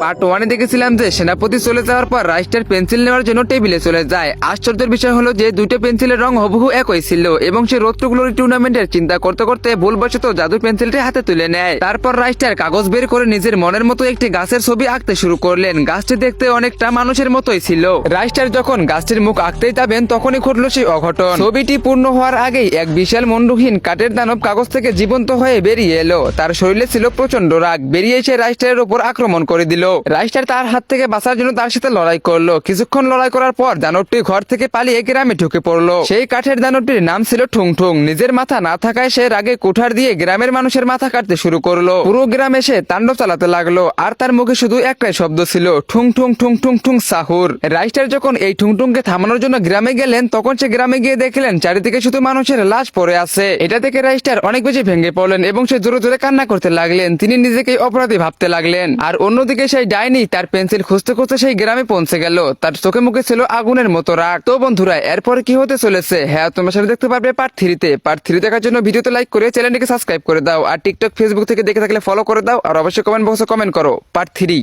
Part 1-এ দেখেছিলাম যে সেনাপতি চলে যাওয়ার পর রাইস্টার পেন্সিল নেওয়ার জন্য টেবিলে চলে যায়। আশ্চর্যের বিষয় হলো যে দুটো পেন্সিলের রং হুবহু একই ছিল এবং সে রোড টু গ্লোরি টুর্নামেন্টের চিন্তা করতে করতে ভুলবশত জাদু পেন্সিলটি হাতে তুলে নেয়। তারপর রাইস্টার কাগজ বের করে নিজের মনের মতো একটি গাছের ছবি আঁকতে শুরু করলেন। গাছটি দেখতে অনেকটা মানুষের মতোই ছিল। রাইস্টার যখন গাছটির মুখ আঁকতেই যাবেন তখনই ঘটলো সেই অঘটন। ছবিটি পূর্ণ হওয়ার আগেই এক বিশাল মুন্ডহীন কাঠের দানব কাগজ থেকে জীবন্ত হয়ে বেরিয়ে এলো। তার শরীরে ছিল প্রচন্ড রাগ। বেরিয়ে এসে রাইস্টারের উপর আক্রমণ করে দিল। রাইস্টার তার হাত থেকে বাঁচার জন্য তার সাথে লড়াই করলো। কিছুক্ষণ লড়াই করার পর দানবটি ঘর থেকে পালিয়ে গ্রামে ঢুকে পড়লো। সেই কাঠের দানবটির নাম ছিল ঠুং ঠুং। নিজের মাথা না থাকায় সে রাগে কুঠার দিয়ে গ্রামের মানুষের মাথা কাটতে শুরু করলো। পুরো গ্রাম এসে তাণ্ডব চালাতে লাগলো আর তার মুখে শুধু একটাই শব্দ ছিল, ঠুং ঠুং ঠুং ঠুং ঠুং সাহুর। রাইস্টার যখন এই ঠুং ঠুংকে থামানোর জন্য গ্রামে গেলেন তখন সে গ্রামে গিয়ে দেখলেন চারিদিকে শুধু মানুষের লাশ পড়ে আছে। এটা থেকে রাইস্টার অনেক বেশি ভেঙে পড়লেন এবং সে জোরে জোরে কান্না করতে লাগলেন। তিনি নিজেকে অপরাধী ভাবতে লাগলেন। আর অন্যদিকে সেই ডাইনি তার পেন্সিল খুঁজতে খুঁজতে সেই গ্রামে পৌঁছে গেল। তার চোখে মুখে ছিল আগুনের মতো রাগ। তো বন্ধুরা, এরপরে কি হতে চলেছে হ্যাঁ তোমরা সেটা দেখতে পারবে পার্ট 3-তে। পার্ট 3 দেখার জন্য ভিডিওতে লাইক করে চ্যানেলটিকে সাবস্ক্রাইব করে দাও আর টিকটক ফেসবুক থেকে দেখে থাকলে ফলো করে দাও আর অবশ্যই কমেন্ট বক্সে কমেন্ট করো পার্ট 3।